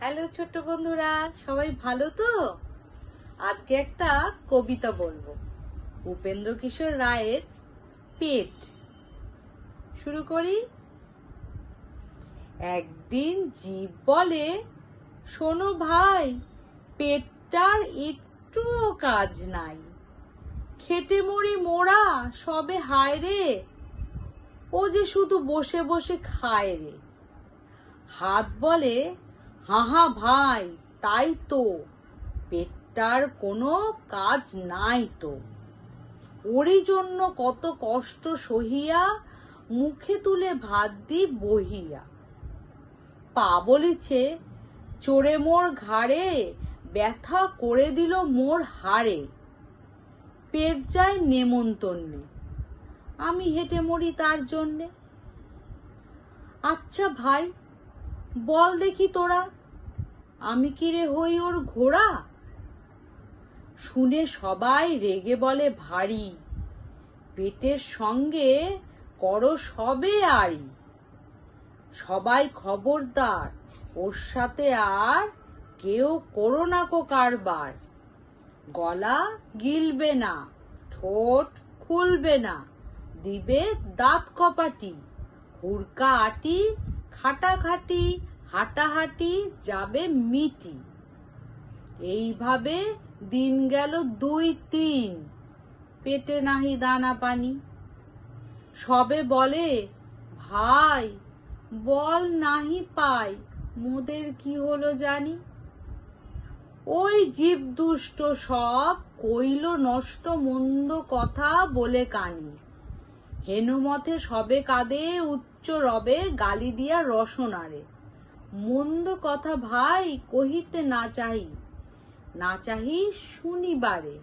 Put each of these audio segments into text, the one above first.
Hello ছোট্ট বন্ধুরা, সবাই ভালো তো? আজকে একটা কবিতা বলবো, উপেন্দ্র কিশোর রায়ের পেট। শুরু করি। একদিন জীব বলে, শোনো ভাই, পেটটার একটুও কাজ নাই, খেটে মরি মোরা সবে হায় রে, ও যে শুধু বসে বসে খায় রে। হাত বলে, হাহা ভাই, তাই তো, পেটটার কোনো কাজ নাই তো, ওরই জন্য কত কষ্ট সহিয়া মুখে তুলে ভাত দি বহিয়া। পা বলিছে, চড়ে মোর ঘাড়ে, ব্যথা করে দিল মোর হাড়ে, পেট যায় নেমন্তন্নে, আমি হেঁটে মরি তার জন্যে। আচ্ছা ভাই, বল দেখি তোরা, আমি কি রে হই ওর ঘোড়া? শুনে সবাই রেগে বলে ভারী, পেটের সঙ্গে করো সবে আড়ি। সবাই খবরদার, ওর সাথে আর কেউ করো না কো কারবার। গলা গিলবে না, ঠোঁট খুলবে না, দিবে দাঁত কপাটি, হুড়কা আটি, খাটাখাটি, হাঁটাহাঁটি যাবে মিটি। এইভাবে দিন গেল 2-3, পেটে নাহি দানা পানি। সবে বলে, ভাই বল নাহি পাই, মোদের কি হলো জানি। ওই জীব দুষ্ট সব কইল নষ্ট মন্দ কথা বলে কানি, হেনুমথে সবে কাঁদে উচ্চ রবে, গালি দিয়া রসনারে। মন্দ কথা ভাই কহিতে না চাহি শুনিবারে।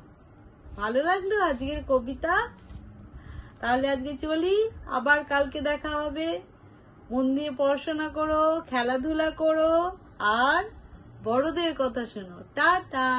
ভালো লাগলো আজকের কবিতা? তাহলে আজকে চলি, আবার কালকে দেখা হবে। মন দিয়ে পড়াশোনা করো, খেলাধুলা করো, আর বড়দের কথা শোনো। টাটা।